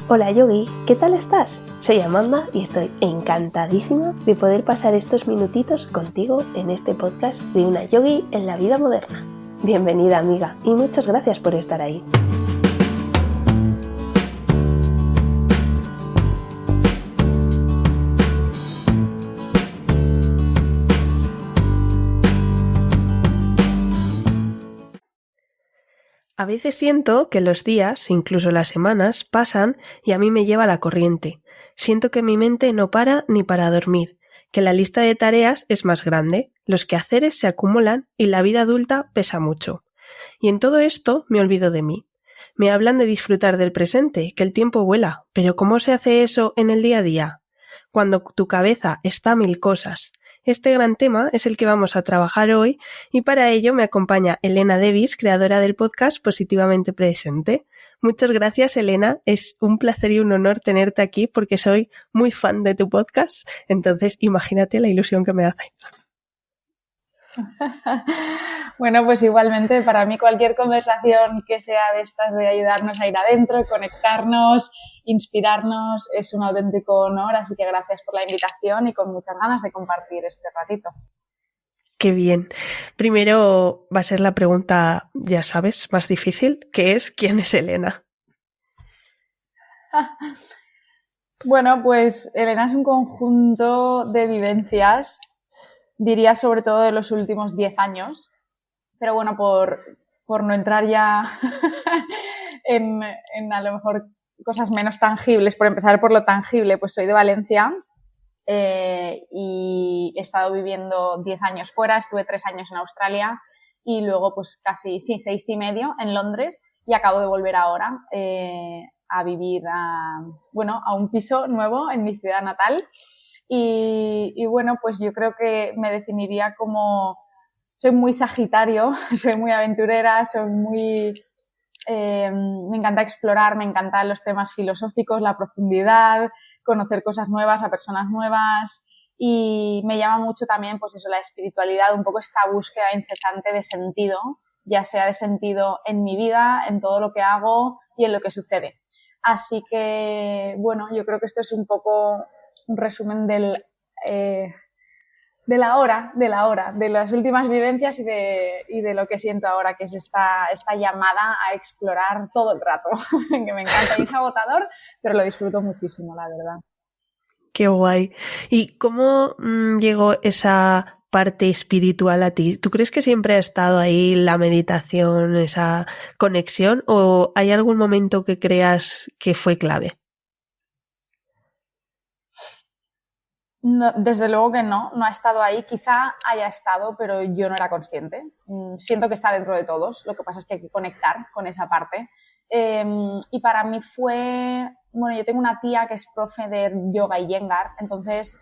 Hola Yogi, ¿qué tal estás? Soy Amanda y estoy encantadísima de poder pasar estos minutitos contigo en este podcast de una yogi en la vida moderna. Bienvenida amiga y muchas gracias por estar ahí. A veces siento que los días, incluso las semanas, pasan y a mí me lleva la corriente. Siento que mi mente no para ni para dormir, que la lista de tareas es más grande, los quehaceres se acumulan y la vida adulta pesa mucho. Y en todo esto me olvido de mí. Me hablan de disfrutar del presente, que el tiempo vuela, pero ¿cómo se hace eso en el día a día? Cuando tu cabeza está a mil cosas. Este gran tema es el que vamos a trabajar hoy y para ello me acompaña Elena Davis, creadora del podcast Positivamente Presente. Muchas gracias, Elena. Es un placer y un honor tenerte aquí porque soy muy fan de tu podcast. Entonces, imagínate la ilusión que me hace. Bueno, pues igualmente para mí cualquier conversación que sea de estas de ayudarnos a ir adentro, conectarnos, inspirarnos, es un auténtico honor, así que gracias por la invitación y con muchas ganas de compartir este ratito. Qué bien. Primero va a ser la pregunta, ya sabes, más difícil, que es ¿quién es Elena? Bueno, pues Elena es un conjunto de vivencias, diría sobre todo de los últimos 10 años, pero bueno, por no entrar ya en a lo mejor cosas menos tangibles, por empezar por lo tangible, pues soy de Valencia y he estado viviendo 10 años fuera, estuve 3 años en Australia y luego pues casi 6 y medio en Londres y acabo de volver ahora a vivir a un piso nuevo en mi ciudad natal y bueno, pues yo creo que me definiría como soy muy sagitario, soy muy aventurera, soy muy me encanta explorar, me encantan los temas filosóficos, la profundidad, conocer cosas nuevas, a personas nuevas y me llama mucho también pues eso, la espiritualidad, un poco esta búsqueda incesante de sentido, ya sea de sentido en mi vida, en todo lo que hago y en lo que sucede. Así que, bueno, yo creo que esto es un poco un resumen de las últimas vivencias y de lo que siento ahora, que es esta llamada a explorar todo el rato, que me encanta y es agotador, pero lo disfruto muchísimo, la verdad. Qué guay. ¿Y cómo llegó esa parte espiritual a ti? ¿Tú crees que siempre ha estado ahí la meditación, esa conexión, o hay algún momento que creas que fue clave? No, desde luego que no ha estado ahí, quizá haya estado, pero yo no era consciente. Siento que está dentro de todos, lo que pasa es que hay que conectar con esa parte. Y para mí fue, bueno, yo tengo una tía que es profe de yoga y Iyengar, entonces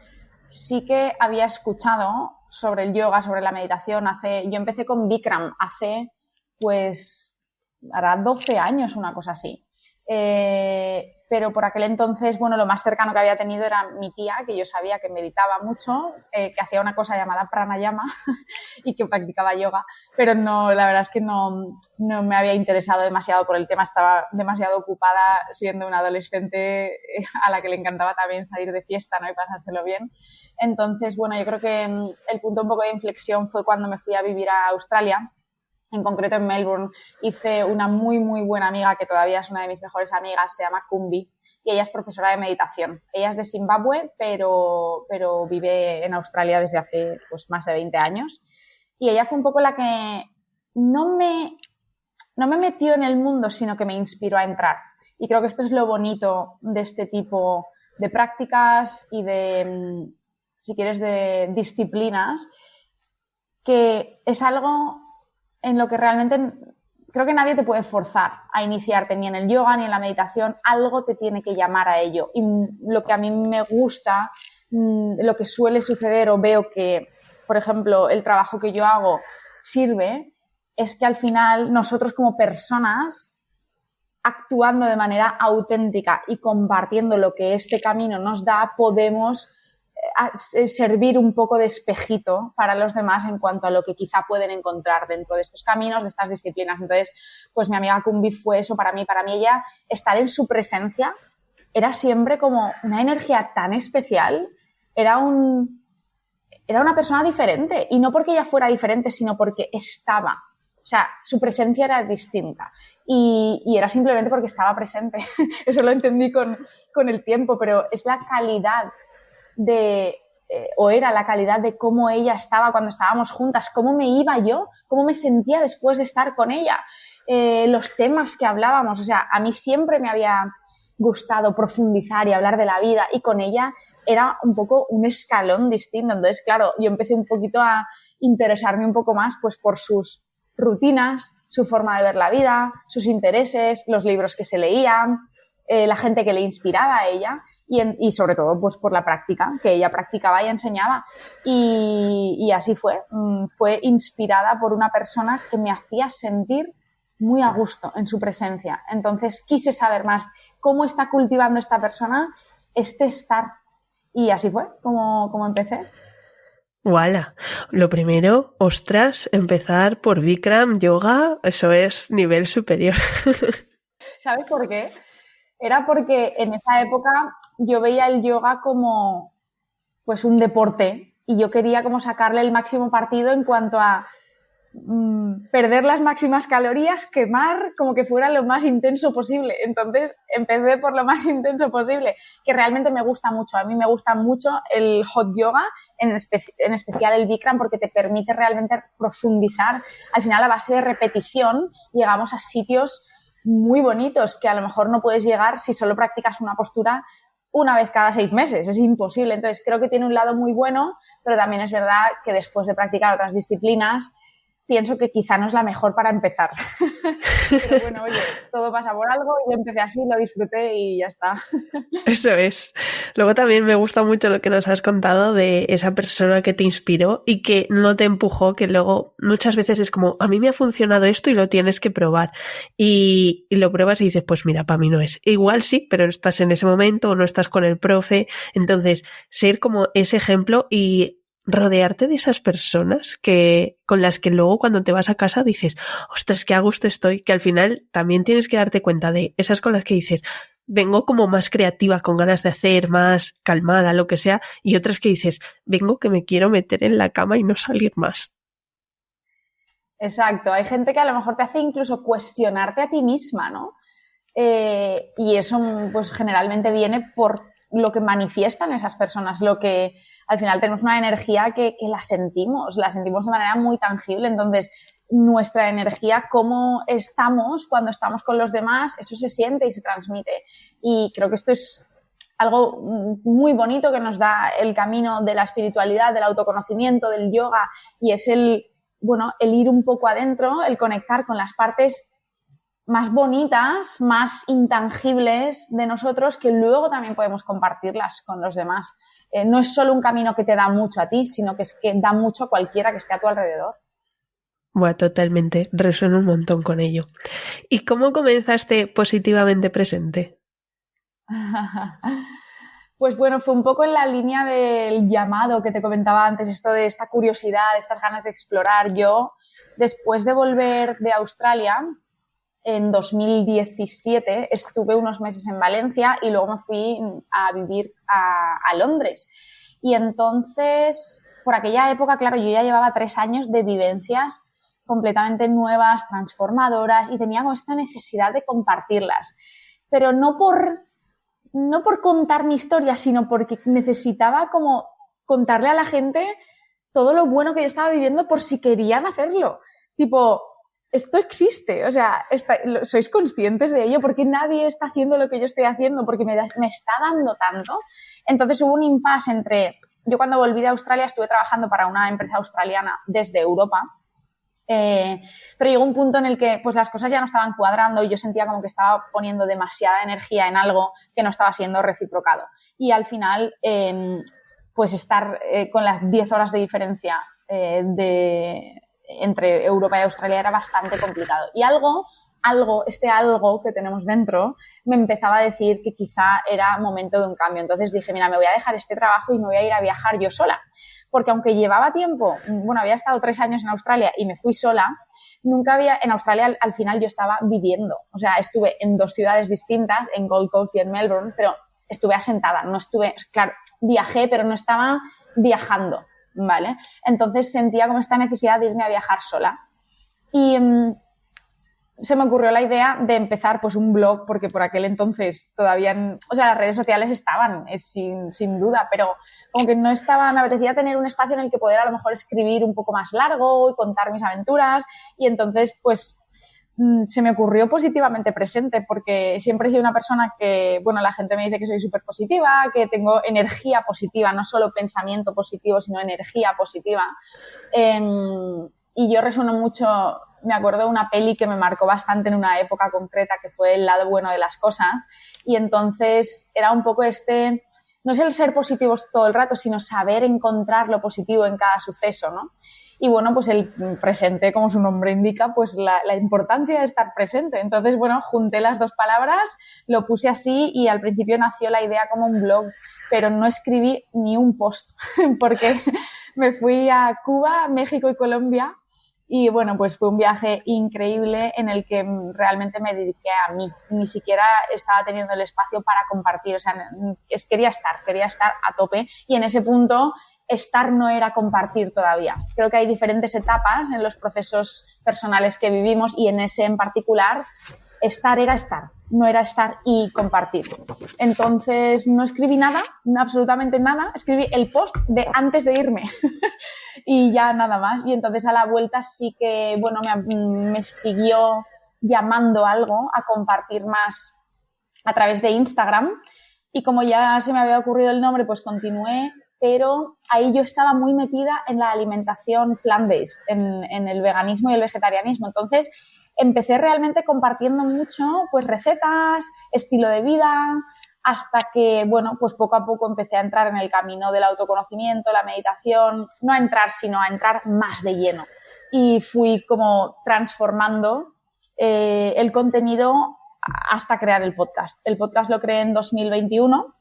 sí que había escuchado sobre el yoga, sobre la meditación, yo empecé con Bikram hace, pues, hará 12 años, una cosa así. Pero por aquel entonces, bueno, lo más cercano que había tenido era mi tía, que yo sabía que meditaba mucho, que hacía una cosa llamada pranayama y que practicaba yoga, pero no, la verdad es que no me había interesado demasiado por el tema, estaba demasiado ocupada siendo una adolescente a la que le encantaba también salir de fiesta, ¿no? Y pasárselo bien. Entonces, bueno, yo creo que el punto un poco de inflexión fue cuando me fui a vivir a Australia. En concreto en Melbourne, hice una muy, muy buena amiga que todavía es una de mis mejores amigas, se llama Kumbi, y ella es profesora de meditación. Ella es de Zimbabue, pero vive en Australia desde hace pues, más de 20 años. Y ella fue un poco la que no me metió en el mundo, sino que me inspiró a entrar. Y creo que esto es lo bonito de este tipo de prácticas y de, si quieres, de disciplinas, que es algo en lo que realmente creo que nadie te puede forzar a iniciarte ni en el yoga ni en la meditación, algo te tiene que llamar a ello. Y lo que a mí me gusta, lo que suele suceder o veo que, por ejemplo, el trabajo que yo hago sirve, es que al final nosotros como personas, actuando de manera auténtica y compartiendo lo que este camino nos da, podemos servir un poco de espejito para los demás en cuanto a lo que quizá pueden encontrar dentro de estos caminos, de estas disciplinas. Entonces, pues mi amiga Kumbi fue eso para mí ella, estar en su presencia era siempre como una energía tan especial, era una persona diferente, y no porque ella fuera diferente, sino porque estaba. O sea, su presencia era distinta y era simplemente porque estaba presente. Eso lo entendí con el tiempo, pero es la calidad o era la calidad de cómo ella estaba cuando estábamos juntas, cómo me iba yo, cómo me sentía después de estar con ella, los temas que hablábamos. O sea, a mí siempre me había gustado profundizar y hablar de la vida, y con ella era un poco un escalón distinto. Entonces, claro, yo empecé un poquito a interesarme un poco más pues por sus rutinas, su forma de ver la vida, sus intereses, los libros que se leían, la gente que le inspiraba a ella, y sobre todo pues por la práctica, que ella practicaba y enseñaba. Y así fue. Fue inspirada por una persona que me hacía sentir muy a gusto en su presencia. Entonces quise saber más cómo está cultivando esta persona este estar. Y así fue como empecé. ¡Wala! Lo primero, ostras, empezar por Bikram yoga, eso es nivel superior. ¿Sabes por qué? Era porque en esa época yo veía el yoga como pues un deporte, y yo quería como sacarle el máximo partido en cuanto a perder las máximas calorías, quemar, como que fuera lo más intenso posible. Entonces empecé por lo más intenso posible, que realmente me gusta mucho. A mí me gusta mucho el hot yoga, en especial el Bikram, porque te permite realmente profundizar. Al final, a base de repetición, llegamos a sitios muy bonitos que a lo mejor no puedes llegar si solo practicas una postura una vez cada 6 meses. Es imposible. Entonces creo que tiene un lado muy bueno, pero también es verdad que después de practicar otras disciplinas pienso que quizá no es la mejor para empezar. Pero bueno, oye, todo pasa por algo, yo empecé así, lo disfruté y ya está. Eso es. Luego también me gusta mucho lo que nos has contado de esa persona que te inspiró y que no te empujó, que luego muchas veces es como, a mí me ha funcionado esto y lo tienes que probar. Y lo pruebas y dices, pues mira, para mí no es. Igual sí, pero no estás en ese momento o no estás con el profe. Entonces, ser como ese ejemplo y rodearte de esas personas con las que luego cuando te vas a casa dices, ostras, qué a gusto estoy, que al final también tienes que darte cuenta de esas con las que dices, vengo como más creativa, con ganas de hacer, más calmada, lo que sea, y otras que dices, vengo que me quiero meter en la cama y no salir más. Exacto, hay gente que a lo mejor te hace incluso cuestionarte a ti misma, ¿no? Y eso pues generalmente viene por lo que manifiestan esas personas, lo que al final tenemos una energía que la sentimos de manera muy tangible. Entonces, nuestra energía, cómo estamos cuando estamos con los demás, eso se siente y se transmite. Y creo que esto es algo muy bonito que nos da el camino de la espiritualidad, del autoconocimiento, del yoga, y es el ir un poco adentro, el conectar con las partes más bonitas, más intangibles de nosotros, que luego también podemos compartirlas con los demás. No es solo un camino que te da mucho a ti, sino que es que da mucho a cualquiera que esté a tu alrededor. Bueno, totalmente, resueno un montón con ello. ¿Y cómo comenzaste Positivamente Presente? Pues bueno, fue un poco en la línea del llamado que te comentaba antes, esto de esta curiosidad, estas ganas de explorar. Yo, después de volver de Australia, en 2017 estuve unos meses en Valencia y luego me fui a vivir a Londres. Y entonces, por aquella época, claro, yo ya llevaba 3 años de vivencias completamente nuevas, transformadoras, y tenía como esta necesidad de compartirlas. Pero no por contar mi historia, sino porque necesitaba como contarle a la gente todo lo bueno que yo estaba viviendo por si querían hacerlo. Tipo, esto existe, o sea, ¿sois conscientes de ello? ¿Por qué nadie está haciendo lo que yo estoy haciendo? Porque me está dando tanto. Entonces hubo un impasse entre... Yo cuando volví de Australia estuve trabajando para una empresa australiana desde Europa, pero llegó un punto en el que pues las cosas ya no estaban cuadrando y yo sentía como que estaba poniendo demasiada energía en algo que no estaba siendo reciprocado. Y al final, pues estar con las 10 horas de diferencia entre Europa y Australia era bastante complicado. Y algo que tenemos dentro me empezaba a decir que quizá era momento de un cambio. Entonces dije, mira, me voy a dejar este trabajo y me voy a ir a viajar yo sola. Porque aunque llevaba tiempo, había estado 3 años en Australia y me fui sola, en Australia al final yo estaba viviendo. O sea, estuve en 2 ciudades distintas, en Gold Coast y en Melbourne, pero estuve asentada, no estuve, claro, viajé, pero no estaba viajando, ¿vale? Entonces sentía como esta necesidad de irme a viajar sola. Y se me ocurrió la idea de empezar pues un blog, porque por aquel entonces todavía, o sea, las redes sociales estaban, sin duda, pero como que no estaba, me apetecía tener un espacio en el que poder a lo mejor escribir un poco más largo y contar mis aventuras, y entonces pues se me ocurrió Positivamente Presente, porque siempre he sido una persona que, bueno, la gente me dice que soy súper positiva, que tengo energía positiva, no solo pensamiento positivo, sino energía positiva. Y yo resueno mucho, me acuerdo de una peli que me marcó bastante en una época concreta, que fue El lado bueno de las cosas, y entonces era un poco no es el ser positivos todo el rato, sino saber encontrar lo positivo en cada suceso, ¿no? Y bueno, pues el presente, como su nombre indica, pues la importancia de estar presente. Entonces, bueno, junté las dos palabras, lo puse así y al principio nació la idea como un blog, pero no escribí ni un post porque me fui a Cuba, México y Colombia. Y bueno, pues fue un viaje increíble en el que realmente me dediqué a mí. Ni siquiera estaba teniendo el espacio para compartir. O sea, quería estar a tope. Y en ese punto, estar no era compartir todavía. Creo que hay diferentes etapas en los procesos personales que vivimos y en ese en particular, estar era estar, no era estar y compartir. Entonces no escribí nada, absolutamente nada, escribí el post de antes de irme y ya nada más. Y entonces a la vuelta sí que, bueno, me siguió llamando algo a compartir más a través de Instagram y como ya se me había ocurrido el nombre, pues continué, pero ahí yo estaba muy metida en la alimentación plant-based, en el veganismo y el vegetarianismo. Entonces empecé realmente compartiendo mucho pues recetas, estilo de vida, hasta que, bueno, pues poco a poco empecé a entrar en el camino del autoconocimiento, la meditación, no a entrar, sino a entrar más de lleno. Y fui como transformando el contenido hasta crear el podcast. El podcast lo creé en 2021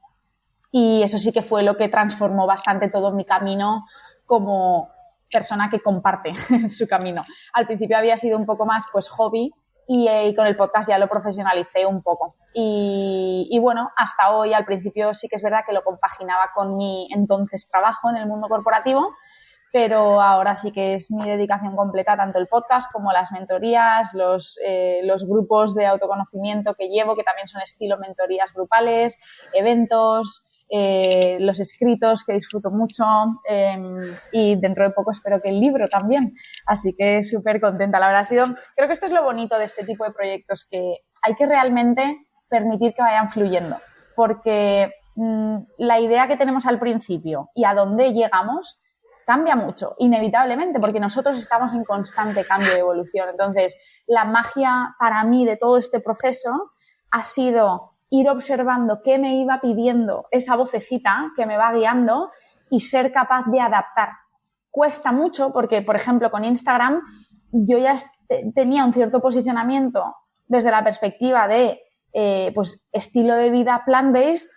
y eso sí que fue lo que transformó bastante todo mi camino como persona que comparte su camino. Al principio había sido un poco más pues hobby y con el podcast ya lo profesionalicé un poco. Y bueno, hasta hoy al principio sí que es verdad que lo compaginaba con mi entonces trabajo en el mundo corporativo, pero ahora sí que es mi dedicación completa, tanto el podcast como las mentorías, los grupos de autoconocimiento que llevo, que también son estilo mentorías grupales, eventos, los escritos que disfruto mucho y dentro de poco espero que el libro también. Así que súper contenta. La verdad creo que esto es lo bonito de este tipo de proyectos, que hay que realmente permitir que vayan fluyendo, porque la idea que tenemos al principio y a dónde llegamos cambia mucho, inevitablemente, porque nosotros estamos en constante cambio y evolución. Entonces, la magia para mí de todo este proceso ha sido ir observando qué me iba pidiendo esa vocecita que me va guiando y ser capaz de adaptar. Cuesta mucho porque, por ejemplo, con Instagram yo ya tenía un cierto posicionamiento desde la perspectiva de pues estilo de vida plant-based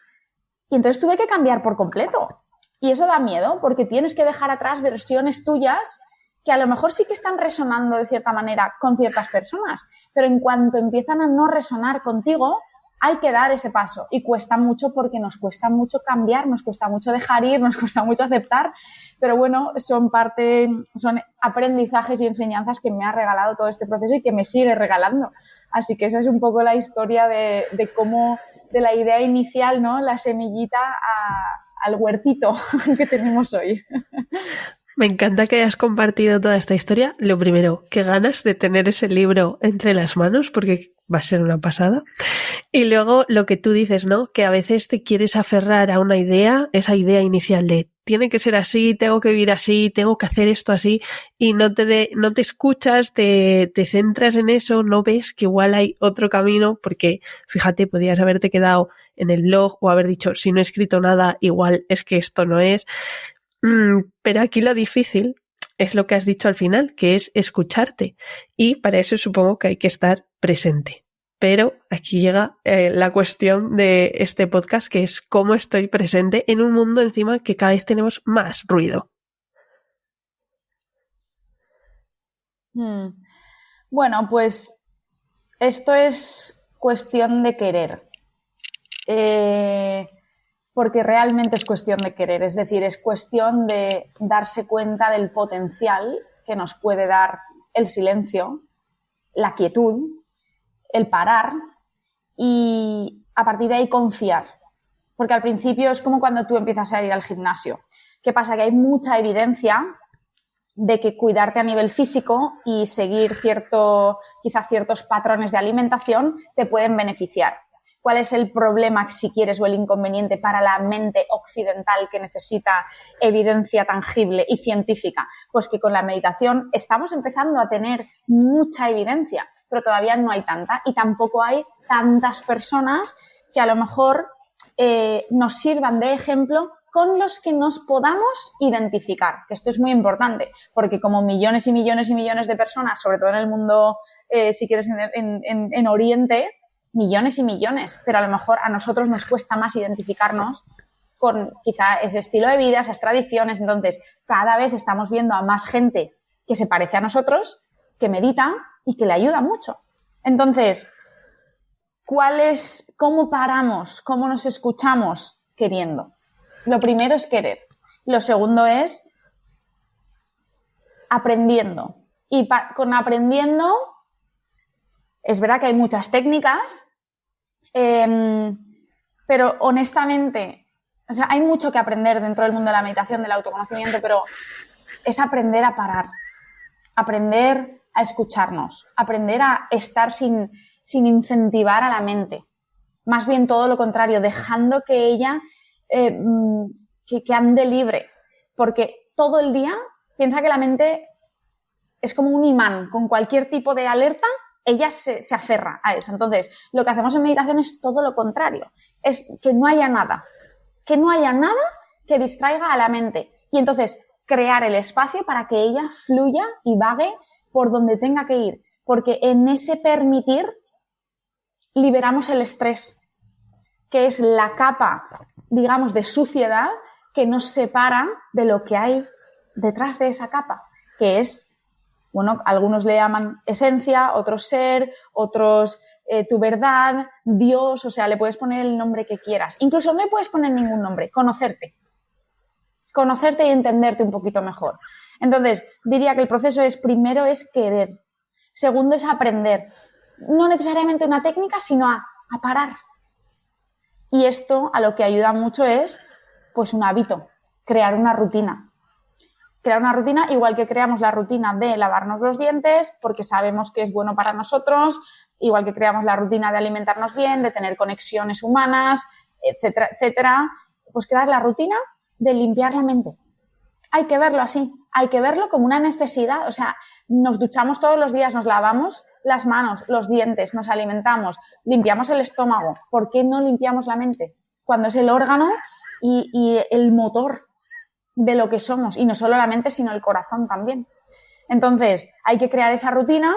y entonces tuve que cambiar por completo. Y eso da miedo porque tienes que dejar atrás versiones tuyas que a lo mejor sí que están resonando de cierta manera con ciertas personas, pero en cuanto empiezan a no resonar contigo, hay que dar ese paso y cuesta mucho porque nos cuesta mucho cambiar, nos cuesta mucho dejar ir, nos cuesta mucho aceptar, pero bueno, son aprendizajes y enseñanzas que me ha regalado todo este proceso y que me sigue regalando. Así que esa es un poco la historia de cómo, de la idea inicial, ¿no? La semillita al huertito que tenemos hoy. Me encanta que hayas compartido toda esta historia. Lo primero, qué ganas de tener ese libro entre las manos, porque va a ser una pasada. Y luego lo que tú dices, ¿no? Que a veces te quieres aferrar a una idea, esa idea inicial de tiene que ser así, tengo que vivir así, tengo que hacer esto así, y no te escuchas, te centras en eso, no ves que igual hay otro camino, porque fíjate, podías haberte quedado en el blog o haber dicho, si no he escrito nada, igual es que esto no es. Pero aquí lo difícil es lo que has dicho al final, que es escucharte. Y para eso supongo que hay que estar presente. Pero aquí llega la cuestión de este podcast, que es cómo estoy presente en un mundo encima que cada vez tenemos más ruido. Bueno, pues esto es cuestión de querer. porque realmente es cuestión de querer, es decir, es cuestión de darse cuenta del potencial que nos puede dar el silencio, la quietud, el parar y a partir de ahí confiar. Porque al principio es como cuando tú empiezas a ir al gimnasio. ¿Qué pasa? Que hay mucha evidencia de que cuidarte a nivel físico y seguir quizás ciertos patrones de alimentación te pueden beneficiar. ¿Cuál es el problema, si quieres, o el inconveniente para la mente occidental que necesita evidencia tangible y científica? Pues que con la meditación estamos empezando a tener mucha evidencia, pero todavía no hay tanta y tampoco hay tantas personas que a lo mejor nos sirvan de ejemplo con los que nos podamos identificar, que esto es muy importante, porque como millones y millones y millones de personas, sobre todo en el mundo, si quieres, en Oriente, millones y millones, pero a lo mejor a nosotros nos cuesta más identificarnos con quizá ese estilo de vida, esas tradiciones. Entonces, cada vez estamos viendo a más gente que se parece a nosotros, que medita y que le ayuda mucho. Entonces, ¿cómo paramos? ¿Cómo nos escuchamos? Queriendo. Lo primero es querer. Lo segundo es aprendiendo. Y con aprendiendo, es verdad que hay muchas técnicas, pero honestamente, o sea, hay mucho que aprender dentro del mundo de la meditación, del autoconocimiento, pero es aprender a parar, aprender a escucharnos, aprender a estar sin incentivar a la mente. Más bien todo lo contrario, dejando que ella que ande libre. Porque todo el día piensa que la mente es como un imán, con cualquier tipo de alerta ella se aferra a eso. Entonces, lo que hacemos en meditación es todo lo contrario. Es que no haya nada que distraiga a la mente. Y entonces, crear el espacio para que ella fluya y vague por donde tenga que ir. Porque en ese permitir, liberamos el estrés, que es la capa, digamos, de suciedad que nos separa de lo que hay detrás de esa capa, que es, bueno, algunos le llaman esencia, otros ser, otros tu verdad, Dios, o sea, le puedes poner el nombre que quieras. Incluso no le puedes poner ningún nombre, conocerte y entenderte un poquito mejor. Entonces, diría que el proceso primero es querer, segundo es aprender, no necesariamente una técnica, sino a parar. Y esto a lo que ayuda mucho es, pues, un hábito, crear una rutina. Crear una rutina, igual que creamos la rutina de lavarnos los dientes, porque sabemos que es bueno para nosotros, igual que creamos la rutina de alimentarnos bien, de tener conexiones humanas, etcétera, etcétera, pues crear la rutina de limpiar la mente. Hay que verlo así, hay que verlo como una necesidad. O sea, nos duchamos todos los días, nos lavamos las manos, los dientes, nos alimentamos, limpiamos el estómago. ¿Por qué no limpiamos la mente? Cuando es el órgano y el motor de lo que somos, y no solo la mente, sino el corazón también. Entonces, hay que crear esa rutina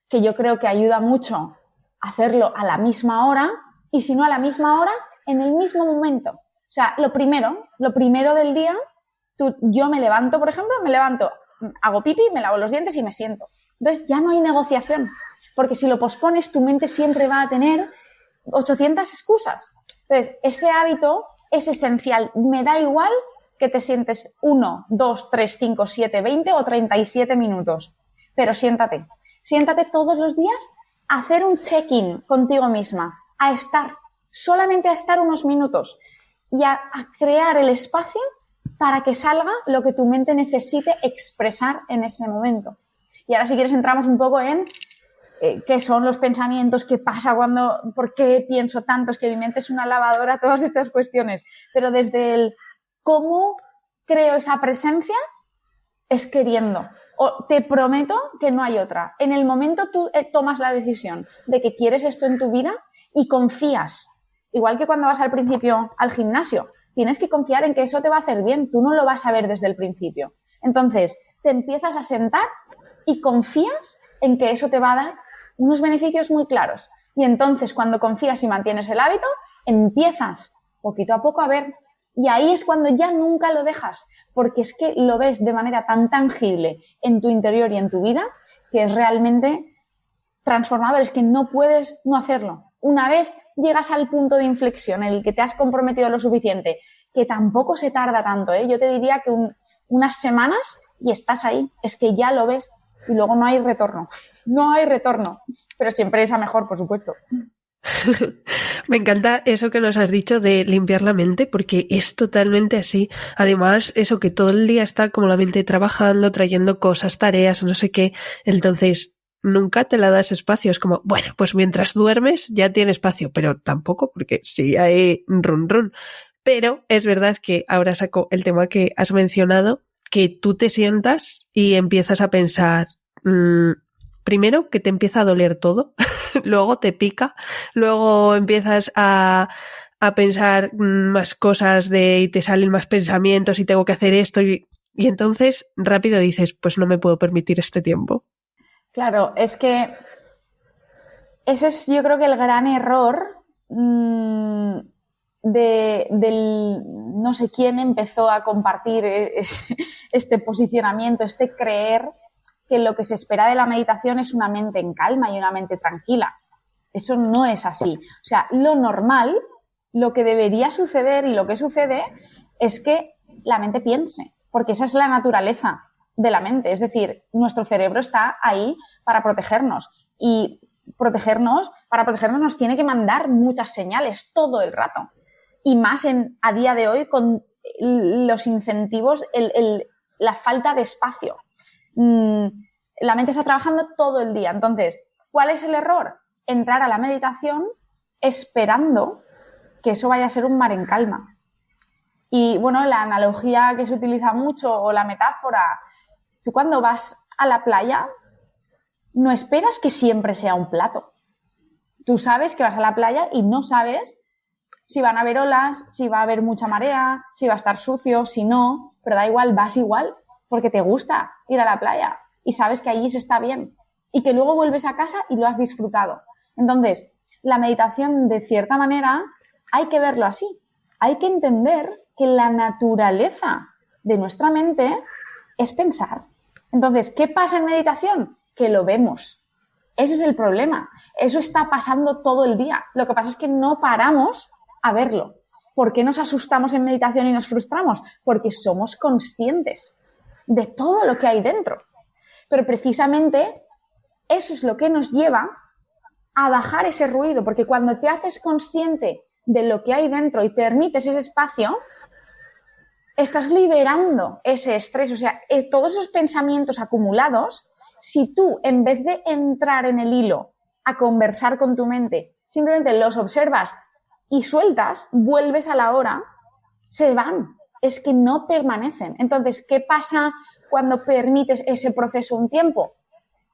que yo creo que ayuda mucho a hacerlo a la misma hora, y si no a la misma hora, en el mismo momento. O sea, lo primero del día, yo me levanto, por ejemplo, hago pipí, me lavo los dientes y me siento. Entonces, ya no hay negociación, porque si lo pospones, tu mente siempre va a tener 800 excusas. Entonces, ese hábito es esencial. Me da igual que te sientes 1, 2, 3, 5, 7, 20 o 37 minutos. Pero siéntate todos los días a hacer un check-in contigo misma, solamente a estar unos minutos y a crear el espacio para que salga lo que tu mente necesite expresar en ese momento. Y ahora, si quieres, entramos un poco en qué son los pensamientos, qué pasa por qué pienso tanto, es que mi mente es una lavadora, todas estas cuestiones. Pero desde el cómo creo esa presencia es queriendo. Te prometo que no hay otra. En el momento tú tomas la decisión de que quieres esto en tu vida y confías, igual que cuando vas al principio al gimnasio, tienes que confiar en que eso te va a hacer bien, tú no lo vas a ver desde el principio. Entonces, te empiezas a sentar y confías en que eso te va a dar unos beneficios muy claros. Y entonces, cuando confías y mantienes el hábito, empiezas poquito a poco a ver. Y ahí es cuando ya nunca lo dejas, porque es que lo ves de manera tan tangible en tu interior y en tu vida, que es realmente transformador, es que no puedes no hacerlo. una vez llegas al punto de inflexión en el que te has comprometido lo suficiente, que tampoco se tarda tanto, ¿eh? Yo te diría que unas semanas y estás ahí, es que ya lo ves y luego no hay retorno, pero siempre es a mejor, por supuesto. Me encanta eso que nos has dicho de limpiar la mente, porque es totalmente así. Además, eso que todo el día está como la mente trabajando, trayendo cosas, tareas, no sé qué, entonces nunca te la das espacio. Es como, bueno, pues mientras duermes ya tiene espacio, pero tampoco, porque sí hay run. Pero es verdad que ahora saco el tema que has mencionado, que tú te sientas y empiezas a pensar, primero que te empieza a doler todo, luego te pica, luego empiezas a pensar más cosas y te salen más pensamientos y tengo que hacer esto y entonces rápido dices, pues no me puedo permitir este tiempo. Claro, es que ese es yo creo que el gran error del no sé quién empezó a compartir este posicionamiento, este creer que lo que se espera de la meditación es una mente en calma y una mente tranquila. Eso no es así. O sea, lo normal, lo que debería suceder y lo que sucede es que la mente piense, porque esa es la naturaleza de la mente. Es decir, nuestro cerebro está ahí para protegernos y para protegernos nos tiene que mandar muchas señales todo el rato. Y más a día de hoy con los incentivos, la falta de espacio. La mente está trabajando todo el día. Entonces, ¿cuál es el error? Entrar a la meditación esperando que eso vaya a ser un mar en calma. Y bueno, la analogía que se utiliza mucho o la metáfora, tú cuando vas a la playa no esperas que siempre sea un plato. Tú sabes que vas a la playa y no sabes si van a haber olas, si va a haber mucha marea, si va a estar sucio, si no, pero da igual, vas igual porque te gusta ir a la playa y sabes que allí se está bien y que luego vuelves a casa y lo has disfrutado. Entonces, la meditación, de cierta manera, hay que verlo así. Hay que entender que la naturaleza de nuestra mente es pensar. Entonces, ¿qué pasa en meditación? Que lo vemos. Ese es el problema. Eso está pasando todo el día. Lo que pasa es que no paramos a verlo. ¿Por qué nos asustamos en meditación y nos frustramos? Porque somos conscientes de todo lo que hay dentro. Pero precisamente eso es lo que nos lleva a bajar ese ruido, porque cuando te haces consciente de lo que hay dentro y permites ese espacio, estás liberando ese estrés, o sea, todos esos pensamientos acumulados, si tú, en vez de entrar en el hilo a conversar con tu mente, simplemente los observas y sueltas, vuelves a la hora, se van, es que no permanecen. Entonces, ¿qué pasa cuando permites ese proceso un tiempo?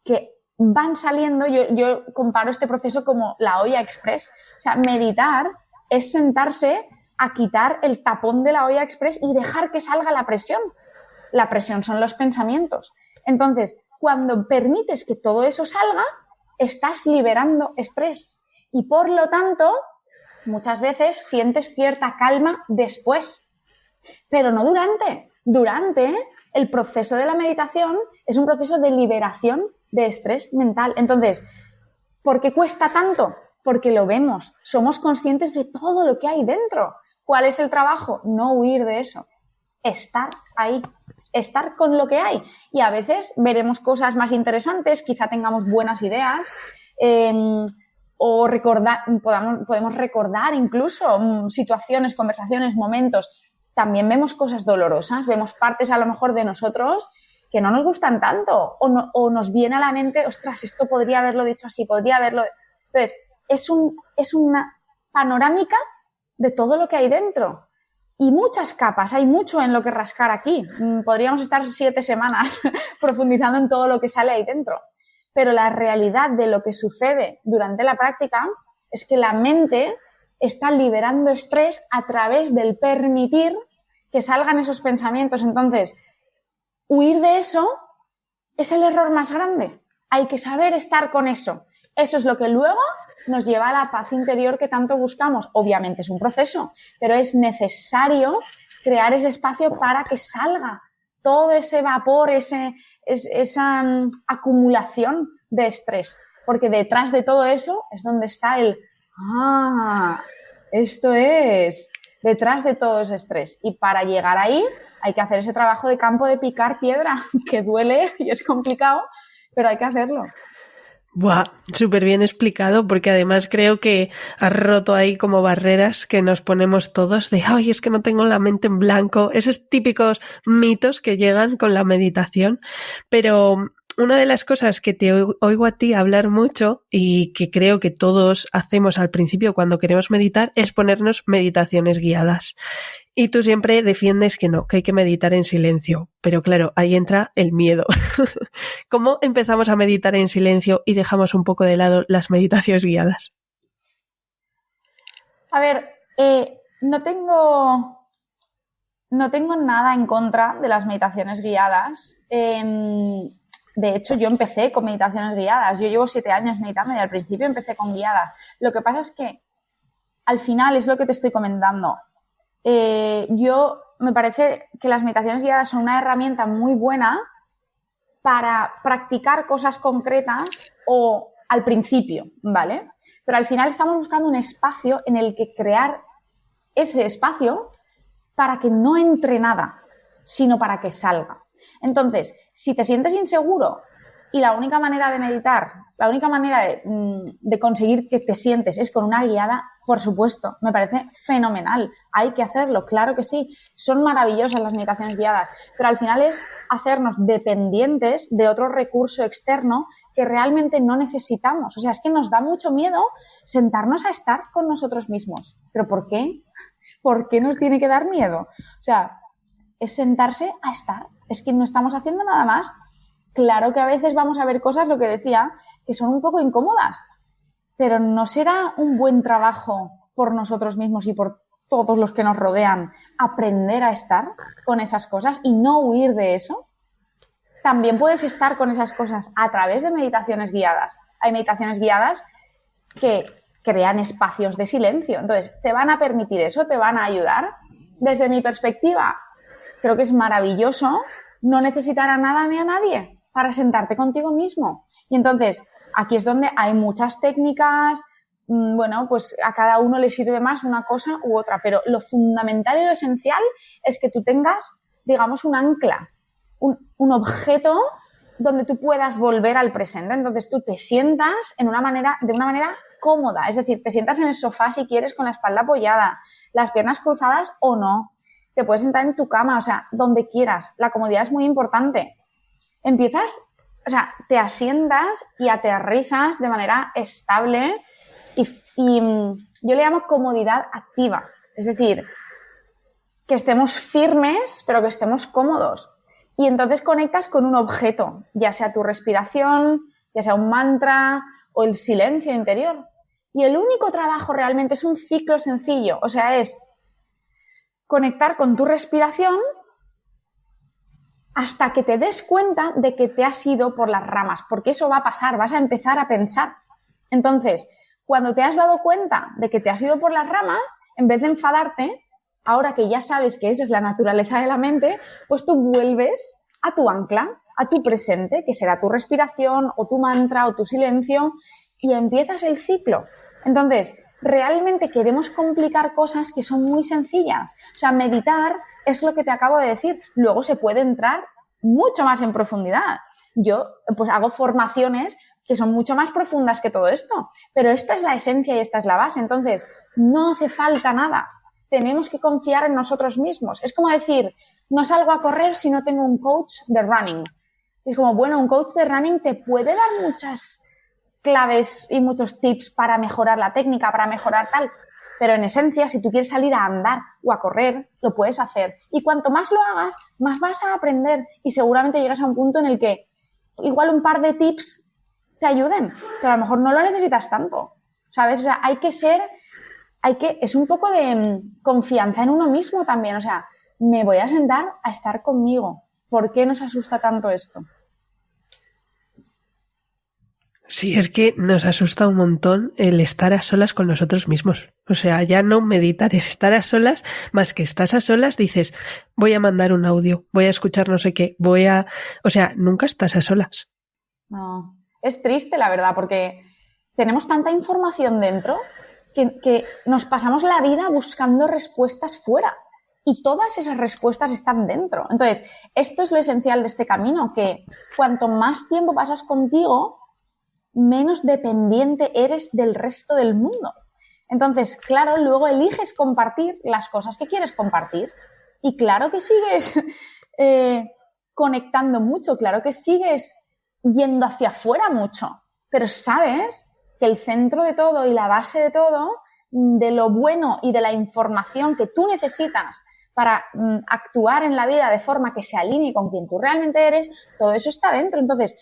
Que van saliendo, yo comparo este proceso como la olla express. O sea, meditar es sentarse a quitar el tapón de la olla express y dejar que salga la presión. La presión son los pensamientos. Entonces, cuando permites que todo eso salga, estás liberando estrés. Y por lo tanto, muchas veces sientes cierta calma después, pero no durante. Durante el proceso de la meditación es un proceso de liberación de estrés mental. Entonces, ¿por qué cuesta tanto? Porque lo vemos, somos conscientes de todo lo que hay dentro. ¿Cuál es el trabajo? No huir de eso, estar ahí, estar con lo que hay. Y a veces veremos cosas más interesantes, quizá tengamos buenas ideas, o podemos recordar incluso situaciones, conversaciones, momentos. También vemos cosas dolorosas, vemos partes a lo mejor de nosotros que no nos gustan tanto o nos viene a la mente, ostras, esto podría haberlo dicho así, podría haberlo... Entonces, es una panorámica de todo lo que hay dentro. Y muchas capas, hay mucho en lo que rascar aquí. Podríamos estar 7 semanas profundizando en todo lo que sale ahí dentro. Pero la realidad de lo que sucede durante la práctica es que la mente está liberando estrés a través del permitir que salgan esos pensamientos. Entonces, huir de eso es el error más grande. Hay que saber estar con eso. Eso es lo que luego nos lleva a la paz interior que tanto buscamos. Obviamente es un proceso, pero es necesario crear ese espacio para que salga todo ese vapor, esa acumulación de estrés. Porque detrás de todo eso es donde está el Ah, esto es detrás de todo ese estrés. Y para llegar ahí hay que hacer ese trabajo de campo de picar piedra, que duele y es complicado, pero hay que hacerlo. Buah, súper bien explicado, porque además creo que has roto ahí como barreras que nos ponemos todos de, ay, es que no tengo la mente en blanco, esos típicos mitos que llegan con la meditación. Pero una de las cosas que te oigo a ti hablar mucho y que creo que todos hacemos al principio cuando queremos meditar es ponernos meditaciones guiadas. Y tú siempre defiendes que no, que hay que meditar en silencio. Pero claro, ahí entra el miedo. ¿Cómo empezamos a meditar en silencio y dejamos un poco de lado las meditaciones guiadas? A ver, no tengo nada en contra de las meditaciones guiadas. De hecho, yo empecé con meditaciones guiadas. Yo llevo 7 años meditando y al principio empecé con guiadas. Lo que pasa es que al final es lo que te estoy comentando. Yo me parece que las meditaciones guiadas son una herramienta muy buena para practicar cosas concretas o al principio, ¿vale? Pero al final estamos buscando un espacio en el que crear ese espacio para que no entre nada, sino para que salga. Entonces, si te sientes inseguro y la única manera de meditar, la única manera de conseguir que te sientes es con una guiada, por supuesto, me parece fenomenal. Hay que hacerlo, claro que sí. Son maravillosas las meditaciones guiadas, pero al final es hacernos dependientes de otro recurso externo que realmente no necesitamos. O sea, es que nos da mucho miedo sentarnos a estar con nosotros mismos. ¿Pero por qué? ¿Por qué nos tiene que dar miedo? O sea, es sentarse a estar. Es que no estamos haciendo nada más. Claro que a veces vamos a ver cosas, lo que decía, que son un poco incómodas, pero ¿no será un buen trabajo por nosotros mismos y por todos los que nos rodean aprender a estar con esas cosas y no huir de eso? También puedes estar con esas cosas a través de meditaciones guiadas. Hay meditaciones guiadas que crean espacios de silencio. Entonces, te van a permitir eso, te van a ayudar. Desde mi perspectiva, creo que es maravilloso no necesitar a nada ni a nadie para sentarte contigo mismo. Y entonces, aquí es donde hay muchas técnicas, bueno, pues a cada uno le sirve más una cosa u otra, pero lo fundamental y lo esencial es que tú tengas, digamos, un ancla, un objeto donde tú puedas volver al presente. Entonces tú te sientas de una manera cómoda, es decir, te sientas en el sofá si quieres con la espalda apoyada, las piernas cruzadas o no, te puedes sentar en tu cama, o sea, donde quieras. La comodidad es muy importante. Empiezas, o sea, te asientas y aterrizas de manera estable y yo le llamo comodidad activa, es decir, que estemos firmes pero que estemos cómodos. Y entonces conectas con un objeto, ya sea tu respiración, ya sea un mantra o el silencio interior. Y el único trabajo realmente es un ciclo sencillo, o sea, es conectar con tu respiración hasta que te des cuenta de que te has ido por las ramas, porque eso va a pasar, vas a empezar a pensar. Entonces, cuando te has dado cuenta de que te has ido por las ramas, en vez de enfadarte, ahora que ya sabes que esa es la naturaleza de la mente, pues tú vuelves a tu ancla, a tu presente, que será tu respiración o tu mantra o tu silencio, y empiezas el ciclo. Entonces, realmente queremos complicar cosas que son muy sencillas. O sea, meditar es lo que te acabo de decir. Luego se puede entrar mucho más en profundidad. Yo pues hago formaciones que son mucho más profundas que todo esto, pero esta es la esencia y esta es la base. Entonces, no hace falta nada. Tenemos que confiar en nosotros mismos. Es como decir, no salgo a correr si no tengo un coach de running. Es como, bueno, un coach de running te puede dar muchas claves y muchos tips para mejorar la técnica, para mejorar tal, pero en esencia, si tú quieres salir a andar o a correr, lo puedes hacer. Y cuanto más lo hagas, más vas a aprender y seguramente llegas a un punto en el que igual un par de tips te ayuden, pero a lo mejor no lo necesitas tanto, ¿sabes? O sea, es un poco de confianza en uno mismo también, o sea, me voy a sentar a estar conmigo. ¿Por qué nos asusta tanto esto? Sí, es que nos asusta un montón el estar a solas con nosotros mismos. O sea, ya no meditar, es estar a solas, más que estás a solas, dices, voy a mandar un audio, voy a escuchar no sé qué, o sea, nunca estás a solas. No, es triste la verdad, porque tenemos tanta información dentro que nos pasamos la vida buscando respuestas fuera y todas esas respuestas están dentro. Entonces, esto es lo esencial de este camino, que cuanto más tiempo pasas contigo, menos dependiente eres del resto del mundo. Entonces, claro, luego eliges compartir las cosas que quieres compartir y claro que sigues conectando mucho, claro que sigues yendo hacia afuera mucho, pero sabes que el centro de todo y la base de todo, de lo bueno y de la información que tú necesitas para actuar en la vida de forma que se alinee con quien tú realmente eres, todo eso está dentro. Entonces,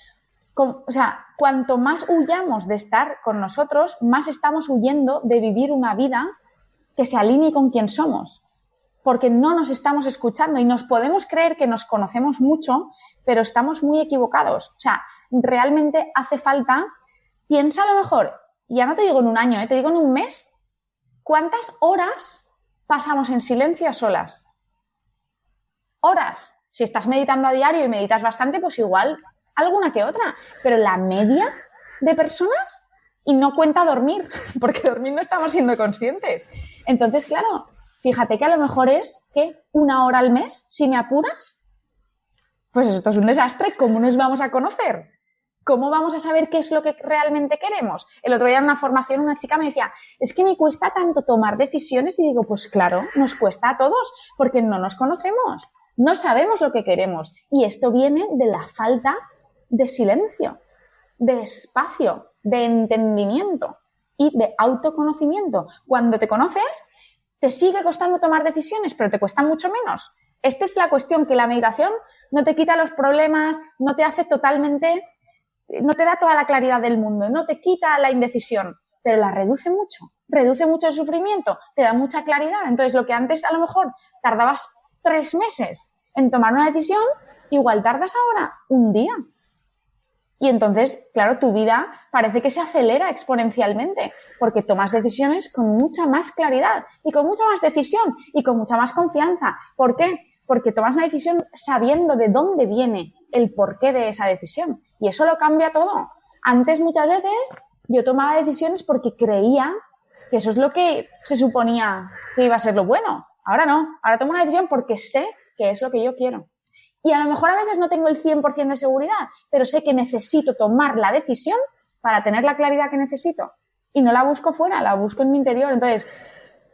cuanto más huyamos de estar con nosotros, más estamos huyendo de vivir una vida que se alinee con quien somos, porque no nos estamos escuchando y nos podemos creer que nos conocemos mucho, pero estamos muy equivocados. O sea, realmente hace falta, piensa a lo mejor, ya no te digo en un año, te digo en un mes, ¿cuántas horas pasamos en silencio a solas? Horas. Si estás meditando a diario y meditas bastante, pues igual alguna que otra, pero la media de personas, y no cuenta dormir, porque dormir no estamos siendo conscientes. Entonces, claro, fíjate que a lo mejor es que 1 hora al mes, si me apuras, pues esto es un desastre. ¿Cómo nos vamos a conocer? ¿Cómo vamos a saber qué es lo que realmente queremos? El otro día en una formación una chica me decía, es que me cuesta tanto tomar decisiones, y digo, pues claro, nos cuesta a todos, porque no nos conocemos, no sabemos lo que queremos, y esto viene de la falta de silencio, de espacio, de entendimiento y de autoconocimiento. Cuando te conoces, te sigue costando tomar decisiones, pero te cuesta mucho menos. Esta es la cuestión, que la meditación no te quita los problemas, no te hace totalmente, no te da toda la claridad del mundo, no te quita la indecisión, pero la reduce mucho el sufrimiento, te da mucha claridad. Entonces, lo que antes a lo mejor tardabas 3 meses en tomar una decisión, igual tardas ahora 1 día. Y entonces, claro, tu vida parece que se acelera exponencialmente porque tomas decisiones con mucha más claridad y con mucha más decisión y con mucha más confianza. ¿Por qué? Porque tomas una decisión sabiendo de dónde viene el porqué de esa decisión. Y eso lo cambia todo. Antes, muchas veces, yo tomaba decisiones porque creía que eso es lo que se suponía que iba a ser lo bueno. Ahora no. Ahora tomo una decisión porque sé que es lo que yo quiero. Y a lo mejor a veces no tengo el 100% de seguridad, pero sé que necesito tomar la decisión para tener la claridad que necesito. Y no la busco fuera, la busco en mi interior. Entonces,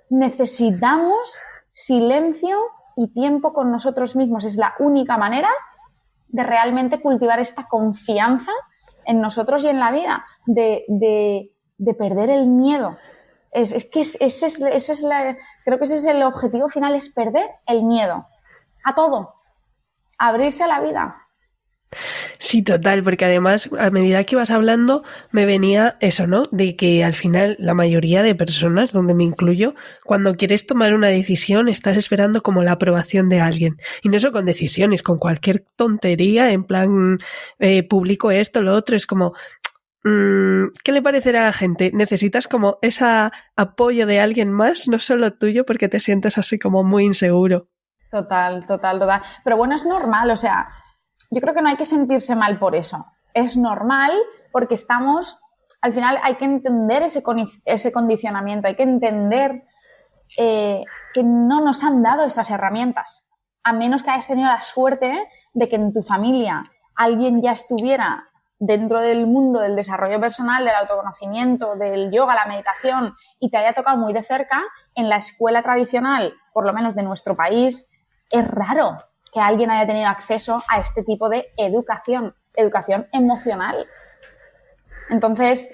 necesitamos silencio y tiempo con nosotros mismos. Es la única manera de realmente cultivar esta confianza en nosotros y en la vida, de perder el miedo. Creo que ese es el objetivo final, es perder el miedo a todo. Abrirse a la vida. Sí, total, porque además a medida que ibas hablando me venía eso, ¿no? De que al final la mayoría de personas, donde me incluyo, cuando quieres tomar una decisión estás esperando como la aprobación de alguien. Y no solo con decisiones, con cualquier tontería, en plan, publico esto, lo otro, es como, ¿qué le parecerá a la gente? Necesitas como ese apoyo de alguien más, no solo tuyo, porque te sientes así como muy inseguro. Total. Pero bueno, es normal, o sea, yo creo que no hay que sentirse mal por eso. Es normal porque al final hay que entender ese condicionamiento, hay que entender que no nos han dado estas herramientas. A menos que hayas tenido la suerte de que en tu familia alguien ya estuviera dentro del mundo del desarrollo personal, del autoconocimiento, del yoga, la meditación, y te haya tocado muy de cerca. En la escuela tradicional, por lo menos de nuestro país, es raro que alguien haya tenido acceso a este tipo de educación emocional. Entonces,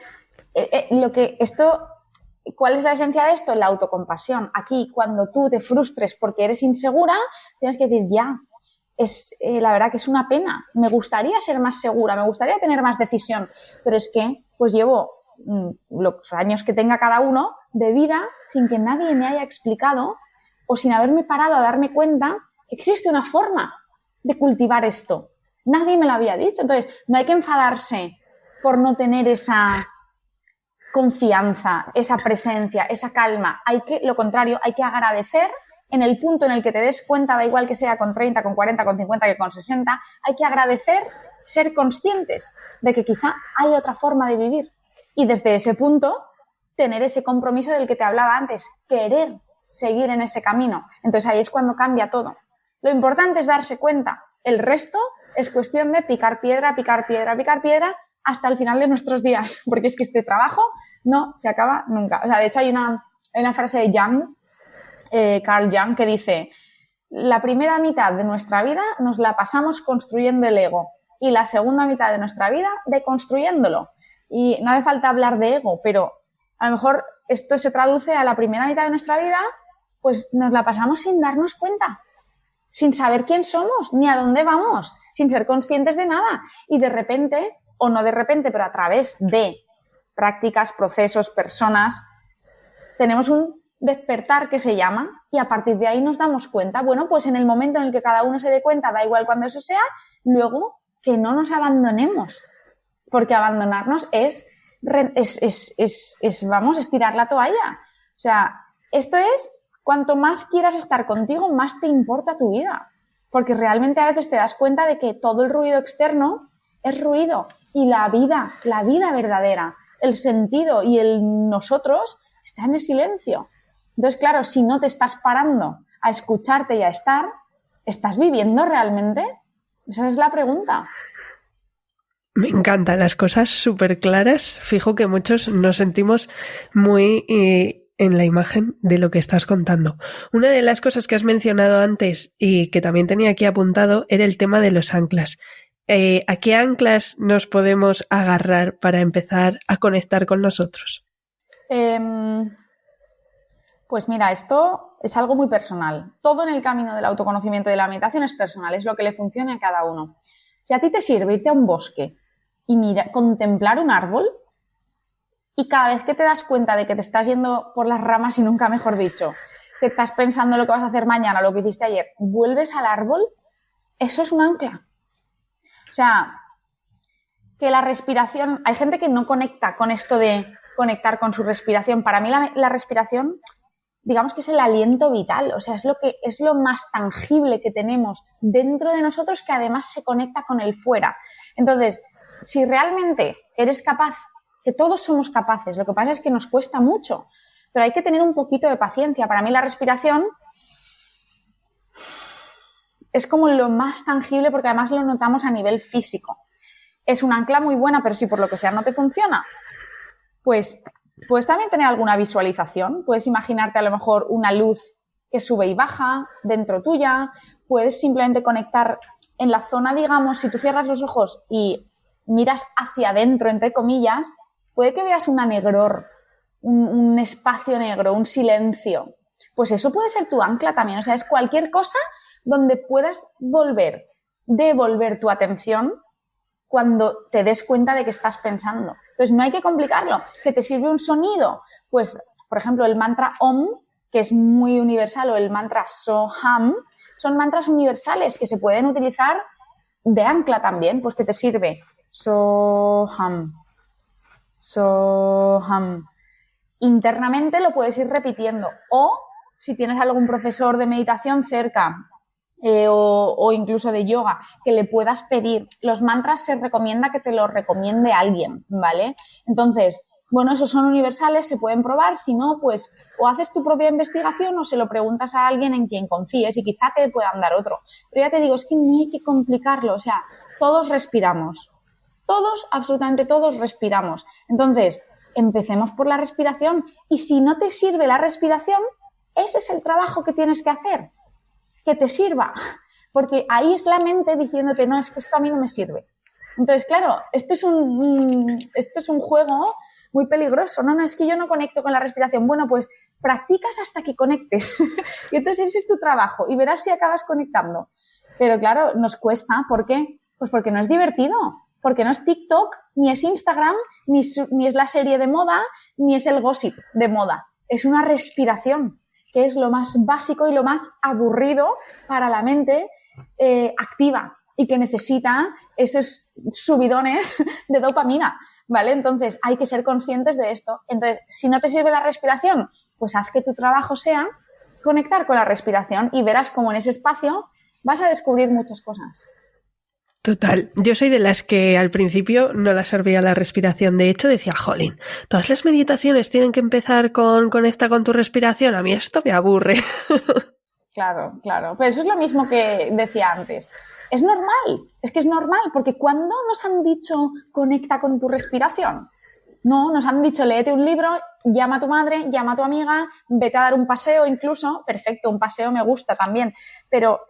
¿cuál es la esencia de esto? La autocompasión. Aquí, cuando tú te frustres porque eres insegura, tienes que decir, la verdad que es una pena. Me gustaría ser más segura, me gustaría tener más decisión, pero es que pues llevo los años que tenga cada uno de vida sin que nadie me haya explicado o sin haberme parado a darme cuenta que existe una forma de cultivar esto. Nadie me lo había dicho. Entonces, no hay que enfadarse por no tener esa confianza, esa presencia, esa calma. Lo contrario, hay que agradecer en el punto en el que te des cuenta, da igual que sea con 30, con 40, con 50, que con 60, hay que agradecer ser conscientes de que quizá hay otra forma de vivir. Y desde ese punto tener ese compromiso del que te hablaba antes, querer seguir en ese camino. Entonces ahí es cuando cambia todo. Lo importante es darse cuenta. El resto es cuestión de picar piedra, picar piedra, picar piedra hasta el final de nuestros días, porque es que este trabajo no se acaba nunca. O sea, de hecho hay una frase de Jung, Carl Jung, que dice: la primera mitad de nuestra vida nos la pasamos construyendo el ego y la segunda mitad de nuestra vida deconstruyéndolo. Y no hace falta hablar de ego, pero a lo mejor esto se traduce a la primera mitad de nuestra vida, pues nos la pasamos sin darnos cuenta, sin saber quién somos, ni a dónde vamos, sin ser conscientes de nada. Y de repente, o no de repente, pero a través de prácticas, procesos, personas, tenemos un despertar que se llama, y a partir de ahí nos damos cuenta. Bueno, pues en el momento en el que cada uno se dé cuenta, da igual cuando eso sea, luego que no nos abandonemos, porque abandonarnos es tirar la toalla. O sea, esto es, cuanto más quieras estar contigo, más te importa tu vida, porque realmente a veces te das cuenta de que todo el ruido externo es ruido, y la vida verdadera, el sentido y el nosotros está en el silencio. Entonces, claro, si no te estás parando a escucharte y a estar, ¿estás viviendo realmente? Esa es la pregunta. Me encantan las cosas súper claras. Fijo que muchos nos sentimos muy en la imagen de lo que estás contando. Una de las cosas que has mencionado antes y que también tenía aquí apuntado era el tema de los anclas. ¿A qué anclas nos podemos agarrar para empezar a conectar con nosotros? Pues mira, esto es algo muy personal. Todo en el camino del autoconocimiento y de la meditación es personal, es lo que le funcione a cada uno. Si a ti te sirve irte a un bosque y contemplar un árbol, y cada vez que te das cuenta de que te estás yendo por las ramas, y nunca mejor dicho, que estás pensando lo que vas a hacer mañana, lo que hiciste ayer, vuelves al árbol, eso es un ancla. O sea, que la respiración, hay gente que no conecta con esto de conectar con su respiración. Para mí la respiración, digamos que es el aliento vital, o sea, es lo más tangible que tenemos dentro de nosotros, que además se conecta con el fuera. Entonces, si realmente eres capaz, que todos somos capaces, lo que pasa es que nos cuesta mucho, pero hay que tener un poquito de paciencia. Para mí la respiración es como lo más tangible, porque además lo notamos a nivel físico. Es un ancla muy buena, pero si por lo que sea no te funciona, pues puedes también tener alguna visualización. Puedes imaginarte a lo mejor una luz que sube y baja dentro tuya. Puedes simplemente conectar en la zona, digamos, si tú cierras los ojos y miras hacia adentro, entre comillas, puede que veas una negror, un espacio negro, un silencio. Pues eso puede ser tu ancla también. O sea, es cualquier cosa donde puedas devolver tu atención cuando te des cuenta de que estás pensando. Entonces, no hay que complicarlo. ¿Que te sirve un sonido? Pues, por ejemplo, el mantra Om, que es muy universal, o el mantra Soham, son mantras universales que se pueden utilizar de ancla también. Pues, ¿qué te sirve? Soham, Soham. Internamente lo puedes ir repitiendo. O, si tienes algún profesor de meditación cerca, o incluso de yoga, que le puedas pedir. Los mantras se recomienda que te los recomiende alguien, ¿vale? Entonces, bueno, esos son universales, se pueden probar. Si no, pues o haces tu propia investigación o se lo preguntas a alguien en quien confíes y quizá te puedan dar otro. Pero ya te digo, es que no hay que complicarlo. O sea, todos respiramos. Todos, absolutamente todos respiramos. Entonces, empecemos por la respiración. Y si no te sirve la respiración, ese es el trabajo que tienes que hacer. Que te sirva, porque ahí es la mente diciéndote, no, es que esto a mí no me sirve. Entonces, claro, esto es un juego muy peligroso. No, es que yo no conecto con la respiración. Bueno, pues practicas hasta que conectes. Y entonces ese es tu trabajo y verás si acabas conectando. Pero claro, nos cuesta. ¿Por qué? Pues porque no es divertido, porque no es TikTok, ni es Instagram, ni es la serie de moda, ni es el gossip de moda. Es una respiración, que es lo más básico y lo más aburrido para la mente activa y que necesita esos subidones de dopamina, ¿vale? Entonces, hay que ser conscientes de esto. Entonces, si no te sirve la respiración, pues haz que tu trabajo sea conectar con la respiración y verás cómo en ese espacio vas a descubrir muchas cosas. Total, yo soy de las que al principio no la servía la respiración. De hecho decía, jolín, todas las meditaciones tienen que empezar con conecta con tu respiración. A mí esto me aburre. Claro, claro. Pero eso es lo mismo que decía antes. Es normal, es que es normal, porque ¿cuándo nos han dicho conecta con tu respiración? No, nos han dicho léete un libro, llama a tu madre, llama a tu amiga, vete a dar un paseo incluso. Perfecto, un paseo me gusta también, pero